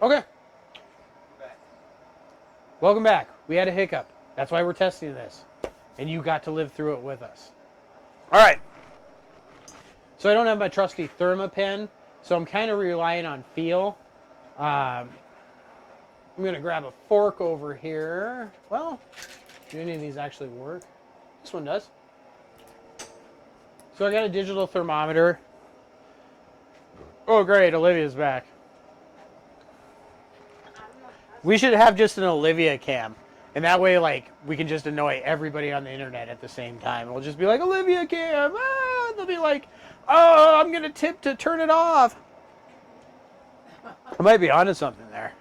Okay. Welcome back. We had a hiccup. That's why we're testing this. And you got to live through it with us. All right. So I don't have my trusty Thermapen, so I'm kind of relying on feel. I'm going to grab a fork over here. Well, do any of these actually work? This one does. So I got a digital thermometer. Oh, great. Olivia's back. We should have just an Olivia cam. And that way, like, we can just annoy everybody on the internet at the same time. We'll just be like, Olivia cam. Ah! They'll be like, oh, I'm going to tip to turn it off. I might be onto something there.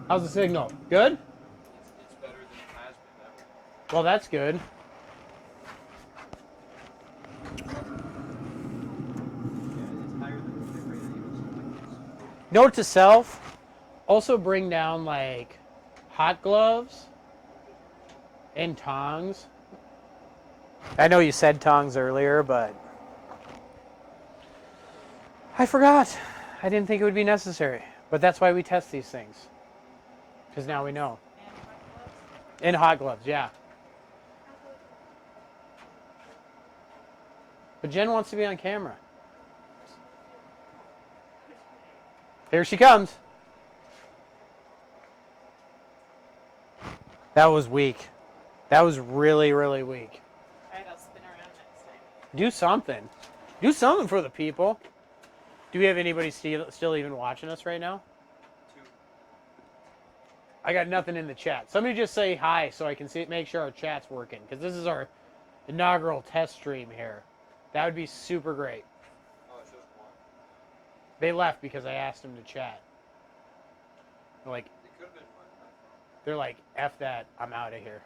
How's the signal? Good? It's better than it has been ever. Well, that's good. Yeah, it's higher than the bit rate that even. Note to self, also bring down like hot gloves and tongs. I know you said tongs earlier, but I forgot. I didn't think it would be necessary. But that's why we test these things. Because now we know. And hot gloves, yeah. But Jen wants to be on camera. Here she comes. That was weak. That was really, really weak. Alright, I'll spin around next time. Do something. Do something for the people. Do we have anybody still even watching us right now? I got nothing in the chat. Somebody just say hi so I can make sure our chat's working. Because this is our inaugural test stream here. That would be super great. Oh, it's just one. They left because I asked them to chat. They're like, It could have been my phone. they're like, F that, I'm out of here.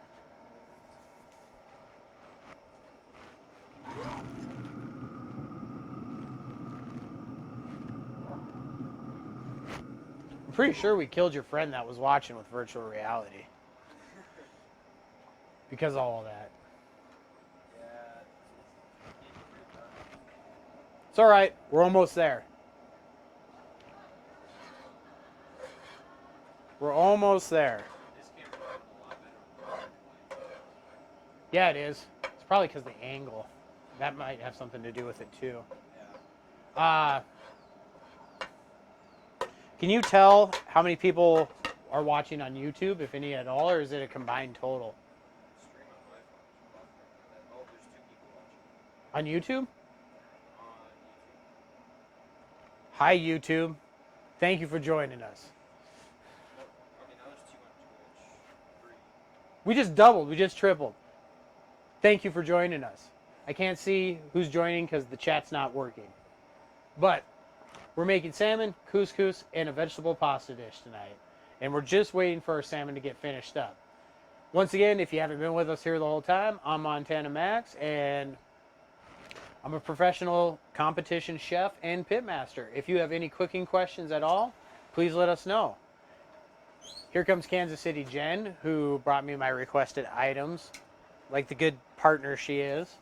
I'm pretty sure we killed your friend that was watching with virtual reality. Because of all of that. Yeah. It's all right. We're almost there. We're almost there. This camera is a lot better. Yeah, it is. It's probably because the angle. That might have something to do with it too. Yeah. Can you tell how many people are watching on YouTube, if any at all, or is it a combined total? Stream on my phone. Oh, there's 2 people watching. On YouTube? On YouTube. Hi, YouTube. Thank you for joining us. Okay, now there's 2 on Twitch. 3. We just doubled. We just tripled. Thank you for joining us. I can't see who's joining because the chat's not working. But we're making salmon, couscous, and a vegetable pasta dish tonight. And we're just waiting for our salmon to get finished up. Once again, if you haven't been with us here the whole time, I'm Montana Max, and I'm a professional competition chef and pitmaster. If you have any cooking questions at all, please let us know. Here comes Kansas City Jen, who brought me my requested items, like the good partner she is.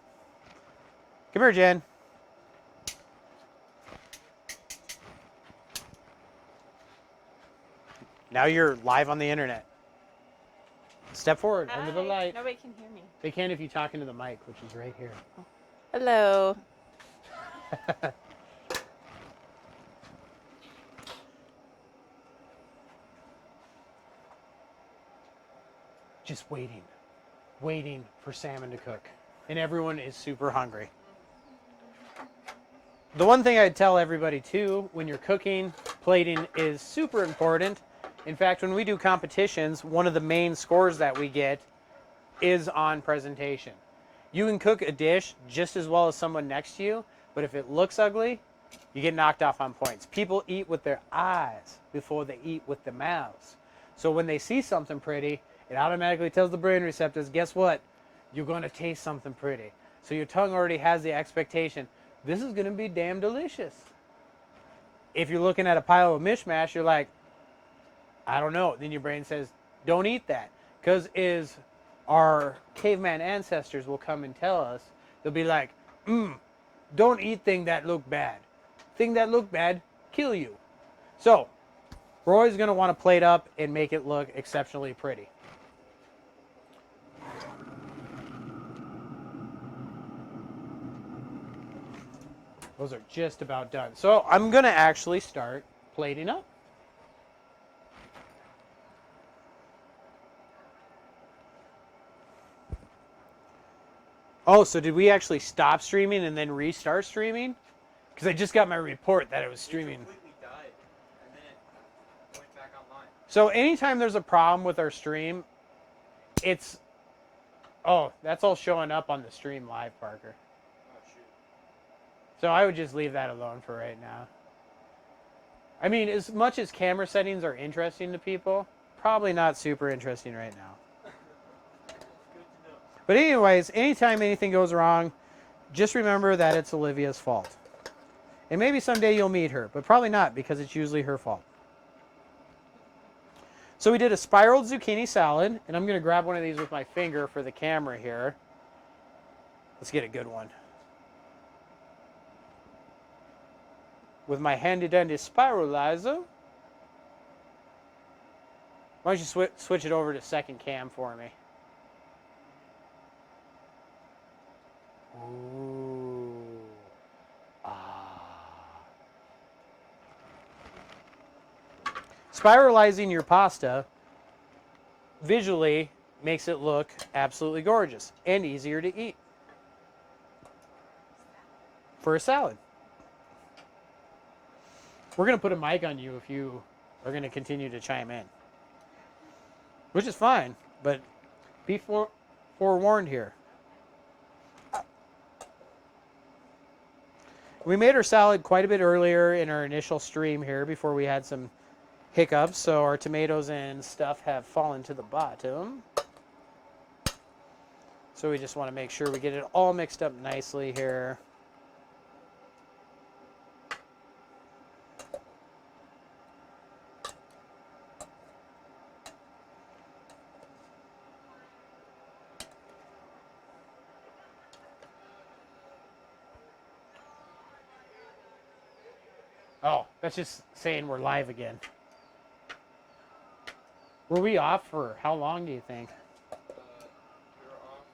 Come here, Jen. Now you're live on the internet. Step forward, under the light. Nobody can hear me. They can if you talk into the mic, which is right here. Hello. Just waiting for salmon to cook. And everyone is super hungry. The one thing I'd tell everybody too, when you're cooking, plating is super important. In fact, when we do competitions, one of the main scores that we get is on presentation. You can cook a dish just as well as someone next to you, but if it looks ugly, you get knocked off on points. People eat with their eyes before they eat with their mouths. So when they see something pretty, it automatically tells the brain receptors, guess what? You're going to taste something pretty. So your tongue already has the expectation, this is going to be damn delicious. If you're looking at a pile of mishmash, you're like, I don't know. Then your brain says, don't eat that. Because our caveman ancestors will come and tell us, they'll be like, don't eat thing that look bad. Thing that look bad, kill you. So, we're always going to want to plate up and make it look exceptionally pretty. Those are just about done. So, I'm going to actually start plating up. Oh, so did we actually stop streaming and then restart streaming? Because I just got my report that it was streaming. It completely died, and then it went back online. So anytime there's a problem with our stream, it's... Oh, that's all showing up on the stream live, Parker. Oh, shoot. So I would just leave that alone for right now. I mean, as much as camera settings are interesting to people, probably not super interesting right now. But anyways, anytime anything goes wrong, just remember that it's Olivia's fault. And maybe someday you'll meet her, but probably not because it's usually her fault. So we did a spiraled zucchini salad, and I'm going to grab one of these with my finger for the camera here. Let's get a good one. With my handy-dandy spiralizer. Why don't you switch it over to second cam for me? Ooh. Spiralizing your pasta visually makes it look absolutely gorgeous and easier to eat for a salad. We're going to put a mic on you if you are going to continue to chime in, which is fine, but be forewarned here. We made our salad quite a bit earlier in our initial stream here before we had some hiccups, so our tomatoes and stuff have fallen to the bottom. So we just want to make sure we get it all mixed up nicely here. Oh, that's just saying we're live again. Were we off for how long, do you think? You're off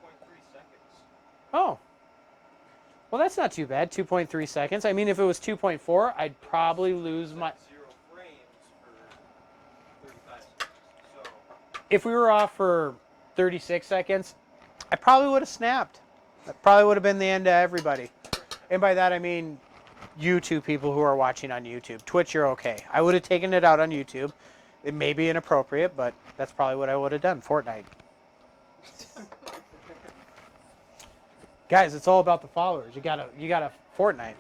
for 2.3 seconds. Oh. Well, that's not too bad, 2.3 seconds. I mean, if it was 2.4, I'd probably lose my... 0 frames for 35 seconds. So, If we were off for 36 seconds, I probably would have snapped. That probably would have been the end of everybody. And by that, I mean you two people who are watching on YouTube. Twitch, you're okay. I would have taken it out on YouTube. It may be inappropriate, but that's probably what I would have done. Fortnite. Guys, it's all about the followers. You gotta Fortnite.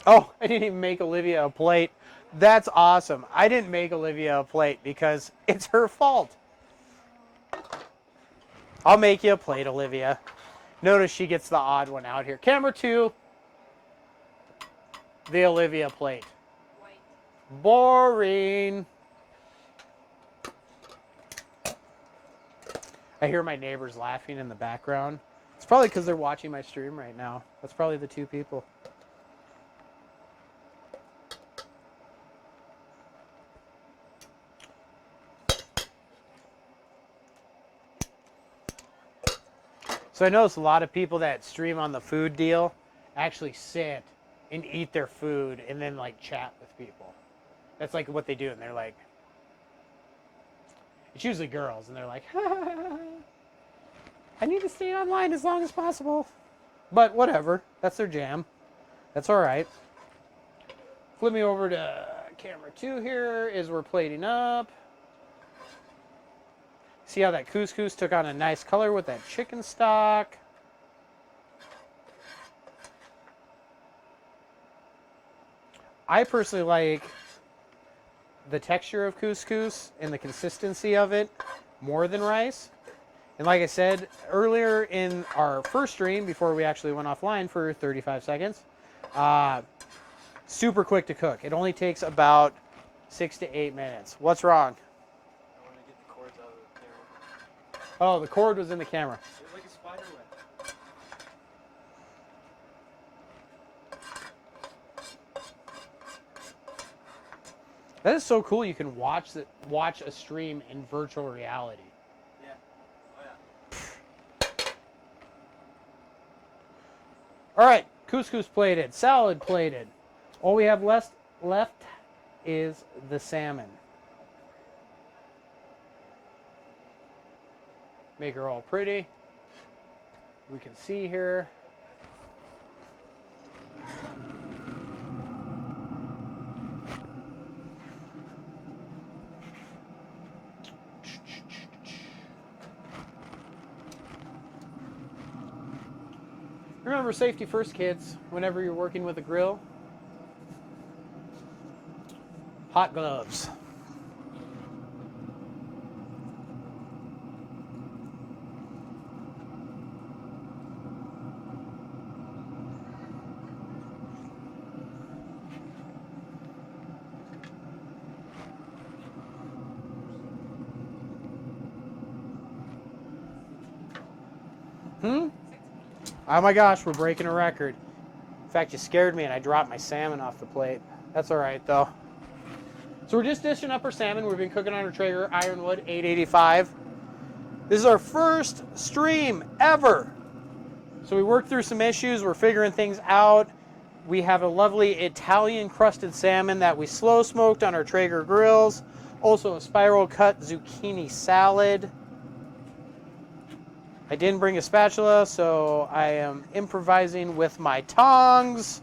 Oh, I didn't even make Olivia a plate. That's awesome. I didn't make Olivia a plate because it's her fault. I'll make you a plate, Olivia. Notice she gets the odd one out here. Camera 2. The Olivia plate. White. Boring. I hear my neighbors laughing in the background. It's probably because they're watching my stream right now. That's probably the two people. So I notice a lot of people that stream on the food deal actually sit and eat their food and then like chat with people. That's like what they do, and they're like, it's usually girls, and they're like, I need to stay online as long as possible. But whatever, that's their jam. That's all right. Flip me over to camera 2 here as we're plating up. See how that couscous took on a nice color with that chicken stock. I personally like the texture of couscous and the consistency of it more than rice. And like I said earlier in our first stream, before we actually went offline for 35 seconds, super quick to cook. It only takes about 6 to 8 minutes. What's wrong? I want to get the cords out of the camera. Oh, the cord was in the camera. It's like a spider web. That is so cool. You can watch a stream in virtual reality. Yeah. Oh yeah. All right, couscous plated, salad plated. All we have left is the salmon. Make her all pretty. We can see here. Remember, safety first, kids, whenever you're working with a grill. Hot gloves. Oh my gosh, we're breaking a record. In fact, you scared me and I dropped my salmon off the plate. That's all right, though. So we're just dishing up our salmon. We've been cooking on our Traeger Ironwood 885. This is our first stream ever. So we worked through some issues. We're figuring things out. We have a lovely Italian crusted salmon that we slow smoked on our Traeger grills. Also a spiral cut zucchini salad. I didn't bring a spatula, so I am improvising with my tongs.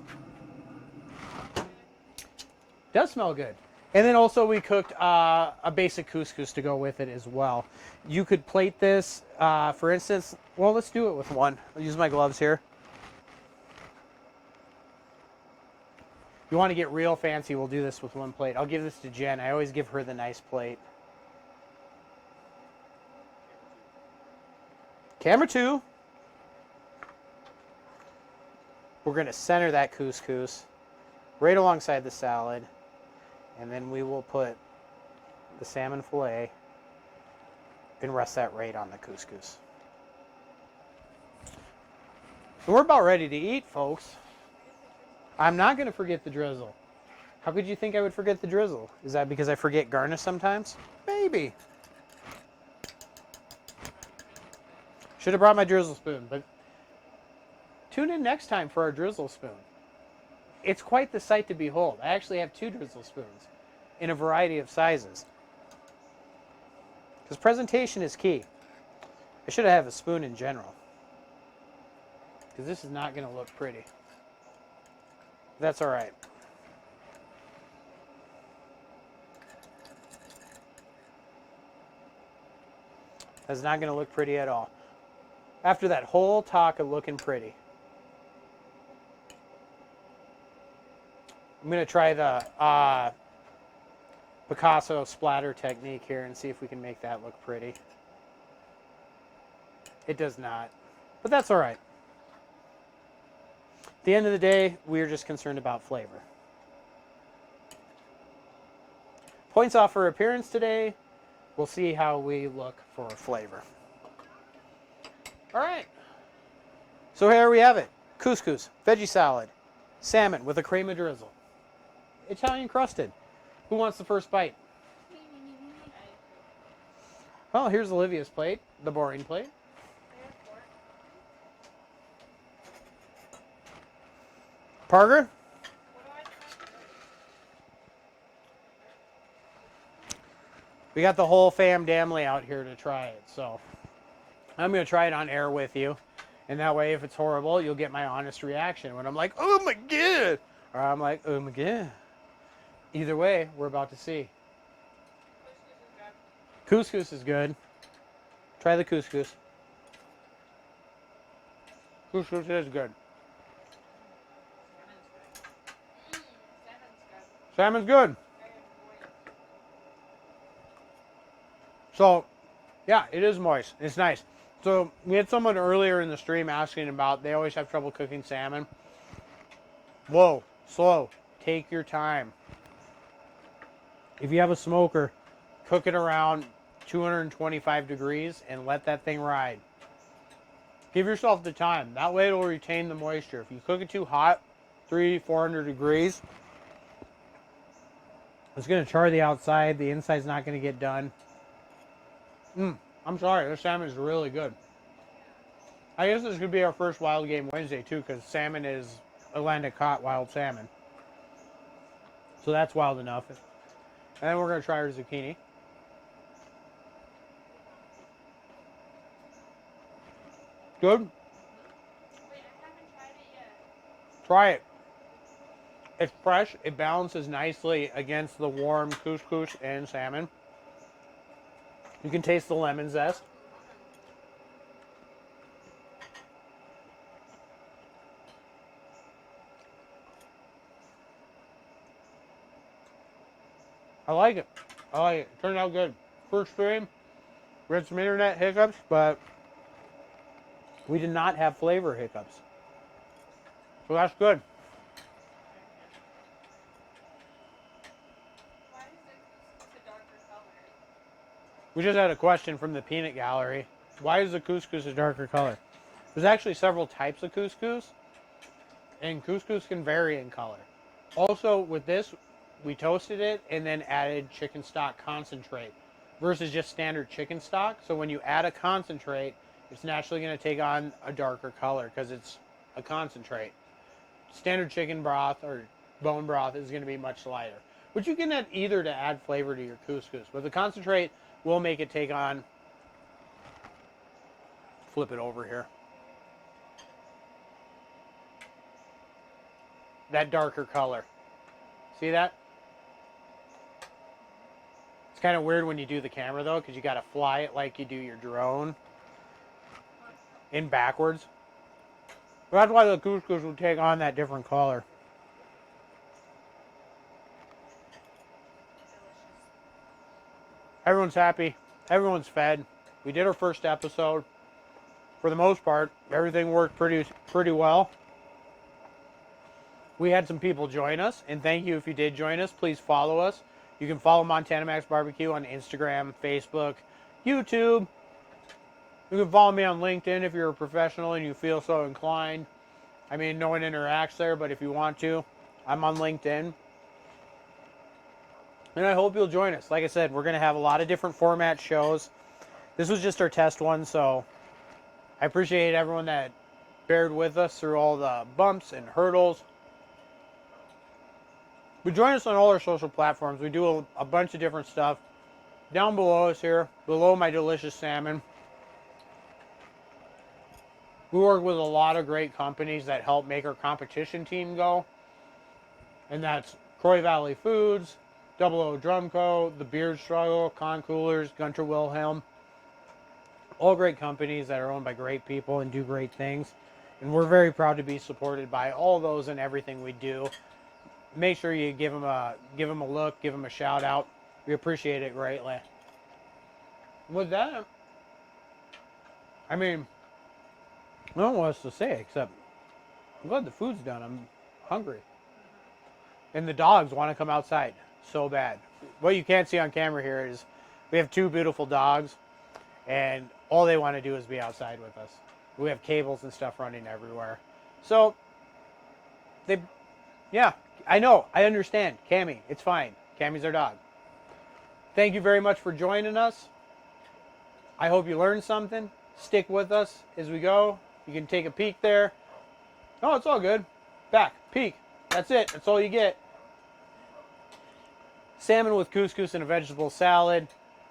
Does smell good. And then also we cooked a basic couscous to go with it as well. You could plate this, for instance, well, let's do it with one. I'll use my gloves here. If you want to get real fancy, we'll do this with one plate. I'll give this to Jen. I always give her the nice plate. Camera 2. We're going to center that couscous right alongside the salad. And then we will put the salmon fillet and rest that right on the couscous. So we're about ready to eat, folks. I'm not going to forget the drizzle. How could you think I would forget the drizzle? Is that because I forget garnish sometimes? Maybe. Should have brought my drizzle spoon, but tune in next time for our drizzle spoon. It's quite the sight to behold. I actually have 2 drizzle spoons in a variety of sizes. Because presentation is key. I should have a spoon in general. Because this is not going to look pretty. That's all right. That's not going to look pretty at all. After that whole talk of looking pretty. I'm going to try the Picasso splatter technique here and see if we can make that look pretty. It does not, but that's all right. At the end of the day, we're just concerned about flavor. Points off for appearance today. We'll see how we look for flavor. All right. So here we have it. Couscous, veggie salad, salmon with a crema drizzle. Italian crusted. Who wants the first bite? Well, here's Olivia's plate, the boring plate. Parker? We got the whole fam damly out here to try it, so I'm going to try it on air with you. And that way, if it's horrible, you'll get my honest reaction when I'm like, oh my God! Or I'm like, oh my God. Either way, we're about to see. Couscous is good. Try the couscous. Couscous is good. Salmon's good. So, yeah, it is moist. It's nice. So we had someone earlier in the stream asking about they always have trouble cooking salmon. Whoa, slow. Take your time. If you have a smoker, cook it around 225 degrees and let that thing ride. Give yourself the time. That way it'll retain the moisture. If you cook it too hot, 400 degrees, it's going to char the outside. The inside's not going to get done. I'm sorry. This salmon is really good. I guess this could be our first Wild Game Wednesday, too, because salmon is Atlantic caught wild salmon. So that's wild enough. And then we're going to try our zucchini. Good? Wait, I haven't tried it yet. Try it. It's fresh. It balances nicely against the warm couscous and salmon. You can taste the lemon zest. I like it. I like it. Turned out good. First stream, we had some internet hiccups, but we did not have flavor hiccups. So that's good. Why is it a darker color? We just had a question from the peanut gallery. Why is the couscous a darker color? There's actually several types of couscous, and couscous can vary in color. Also, with this, we toasted it and then added chicken stock concentrate versus just standard chicken stock. So when you add a concentrate, it's naturally going to take on a darker color because it's a concentrate. Standard chicken broth or bone broth is going to be much lighter. But you can add either to add flavor to your couscous. But the concentrate will make it take on, flip it over here, that darker color. See that? It's kind of weird when you do the camera though, because you got to fly it like you do your drone in backwards. But that's why the couscous will take on that different color. Everyone's happy. Everyone's fed. We did our first episode. For the most part, everything worked pretty well. We had some people join us, and thank you if you did join us. Please follow us. You can follow Montana Max Barbecue on Instagram, Facebook, YouTube. You can follow me on LinkedIn if you're a professional and you feel so inclined. I mean, no one interacts there, but if you want to, I'm on LinkedIn. And I hope you'll join us. Like I said, we're going to have a lot of different format shows. This was just our test one, so I appreciate everyone that bared with us through all the bumps and hurdles. But join us on all our social platforms. We do a bunch of different stuff. Down below us here, below my delicious salmon, we work with a lot of great companies that help make our competition team go. And that's Croy Valley Foods, Double O Drumco, The Beard Struggle, Con Coolers, Gunter Wilhelm. All great companies that are owned by great people and do great things. And we're very proud to be supported by all those and everything we do. Make sure you give them a look, give them a shout out. We appreciate it greatly. With that, I mean, I don't know what else to say except I'm glad the food's done. I'm hungry. And the dogs want to come outside so bad. What you can't see on camera here is we have two beautiful dogs, and all they want to do is be outside with us. We have cables and stuff running everywhere. So, yeah, I know, I understand. Cammy, it's fine. Cammy's our dog. Thank you very much for joining us. I hope you learned something. Stick with us as we go. You can take a peek there. Oh, it's all good. Back, peek. That's it. That's all you get. Salmon with couscous and a vegetable salad.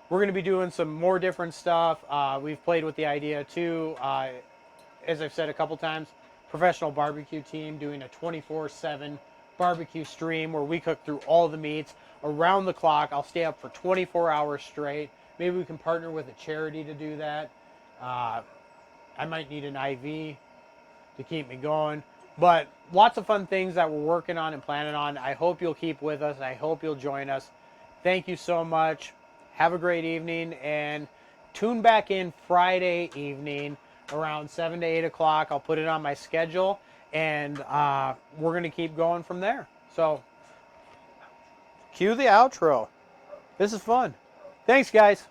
We're going to be doing some more different stuff. We've played with the idea too. As I've said a couple times, professional barbecue team doing a 24/7 barbecue stream where we cook through all the meats around the clock. I'll stay up for 24 hours straight. Maybe we can partner with a charity to do that. I might need an IV to keep me going. But lots of fun things that we're working on and planning on. I hope you'll keep with us. I hope you'll join us. Thank you so much. Have a great evening. And tune back in Friday evening around 7 to 8 o'clock. I'll put it on my schedule, and we're going to keep going from there. So, cue the outro. This is fun. Thanks, guys.